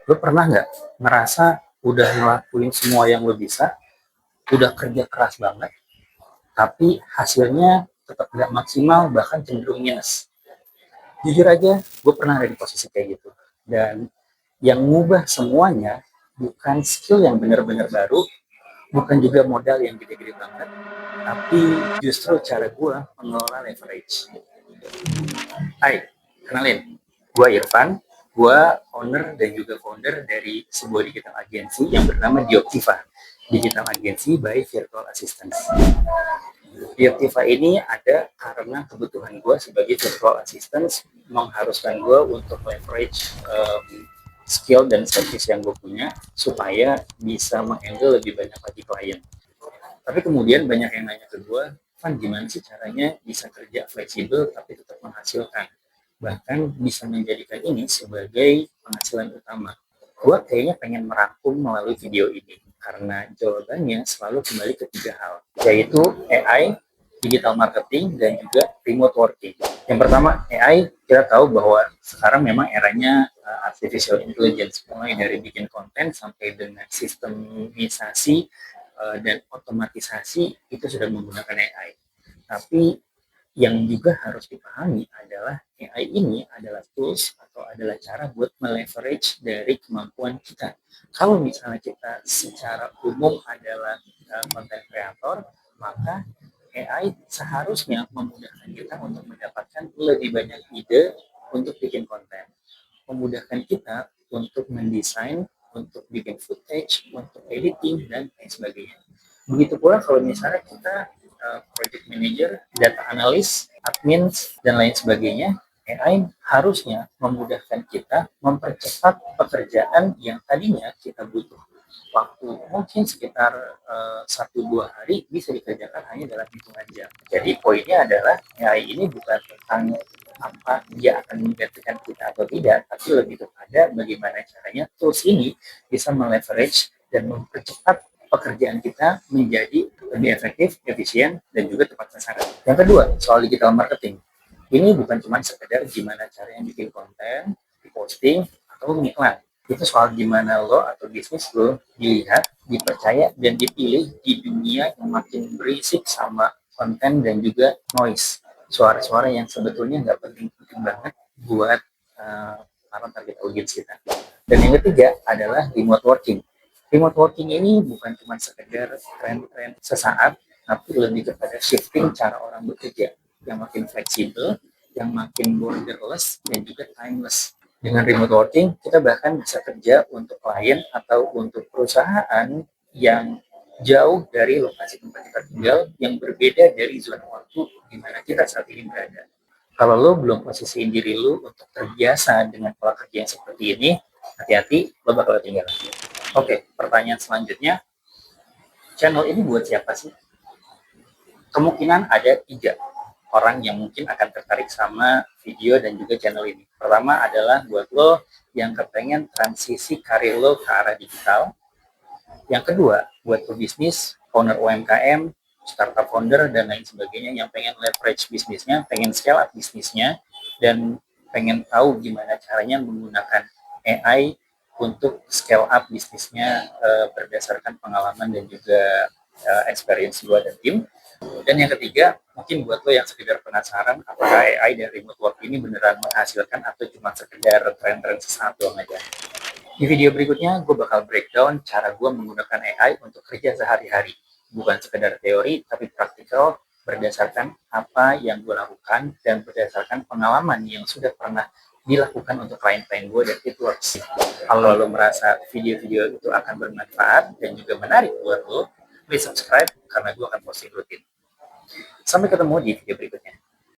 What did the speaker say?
Lo pernah nggak ngerasa udah ngelakuin semua yang lo bisa, udah kerja keras banget, tapi hasilnya tetap nggak maksimal, bahkan cenderung minus? Jujur aja, gue pernah ada di posisi kayak gitu. Dan yang ngubah semuanya bukan skill yang benar-benar baru, bukan juga modal yang gede-gede banget, tapi justru cara gue mengelola leverage. Hai, kenalin, gue Irfan, gue owner dan juga founder dari sebuah digital agency yang bernama Dioptiva, digital agency by virtual assistants. Dioptiva ini ada karena kebutuhan gue sebagai virtual assistants mengharuskan gue untuk leverage skill dan service yang gue punya supaya bisa menghandle lebih banyak lagi klien. Tapi kemudian banyak yang nanya ke gue, Van, gimana sih caranya bisa kerja fleksibel tapi tetap menghasilkan? Bahkan bisa menjadikan ini sebagai penghasilan utama. Gue kayaknya pengen merangkum melalui video ini, karena jawabannya selalu kembali ke tiga hal, yaitu AI, digital marketing, dan juga remote working. Yang pertama, AI, kita tahu bahwa sekarang memang eranya artificial intelligence, mulai dari bikin konten sampai dengan sistemisasi dan otomatisasi itu sudah menggunakan AI. Tapi yang juga harus dipahami adalah AI ini adalah tools atau adalah cara buat meleverage dari kemampuan kita. Kalau misalnya kita secara umum adalah content creator, maka AI seharusnya memudahkan kita untuk mendapatkan lebih banyak ide untuk bikin konten, memudahkan kita untuk mendesain, untuk bikin footage, untuk editing, dan lain sebagainya. Begitu pula kalau misalnya kita project manager, data analis, admin, dan lain sebagainya, AI harusnya memudahkan kita mempercepat pekerjaan yang tadinya kita butuh waktu mungkin sekitar 1-2 hari bisa dikerjakan hanya dalam hitungan jam. Jadi poinnya adalah AI ini bukan tentang apa dia akan menggantikan kita atau tidak, tapi lebih kepada bagaimana caranya tools ini bisa meleverage dan mempercepat pekerjaan kita menjadi lebih efektif, efisien, dan juga tepat sasaran. Yang kedua, soal digital marketing. Ini bukan cuma sekedar gimana caranya bikin konten, diposting, atau ngiklan. Itu soal gimana lo atau bisnis lo dilihat, dipercaya, dan dipilih di dunia yang makin berisik sama konten dan juga noise. Suara-suara yang sebetulnya nggak penting-penting banget buat para target audience kita. Dan yang ketiga adalah remote working. Remote working ini bukan cuma sekedar tren-tren sesaat, tapi lebih kepada shifting cara orang bekerja yang makin fleksibel, yang makin borderless, dan juga timeless. Dengan remote working, kita bahkan bisa kerja untuk klien atau untuk perusahaan yang jauh dari lokasi tempat kita tinggal, yang berbeda dari zona waktu di mana kita saat ini berada. Kalau lo belum posisiin diri lo untuk terbiasa dengan pola kerja yang seperti ini, hati-hati, lo bakal ketinggalan. Oke, pertanyaan selanjutnya, channel ini buat siapa sih? Kemungkinan ada 3 orang yang mungkin akan tertarik sama video dan juga channel ini. Pertama adalah buat lo yang kepengen transisi karir lo ke arah digital. Yang kedua, buat pebisnis, owner UMKM, startup founder, dan lain sebagainya yang pengen leverage bisnisnya, pengen scale up bisnisnya, dan pengen tahu gimana caranya menggunakan AI untuk scale up bisnisnya berdasarkan pengalaman dan juga experience gue dan tim. Dan yang ketiga, mungkin buat lo yang sekedar penasaran apakah AI dan remote work ini beneran menghasilkan atau cuma sekedar tren-tren sesaat doang aja. Di video berikutnya, gue bakal breakdown cara gue menggunakan AI untuk kerja sehari-hari. Bukan sekedar teori, tapi praktikal berdasarkan apa yang gue lakukan dan berdasarkan pengalaman yang sudah pernah dilakukan untuk klien-klien gue dan it works. Kalau lo merasa video-video itu akan bermanfaat dan juga menarik buat lo, please subscribe karena gue akan posting rutin. Sampai ketemu di video berikutnya.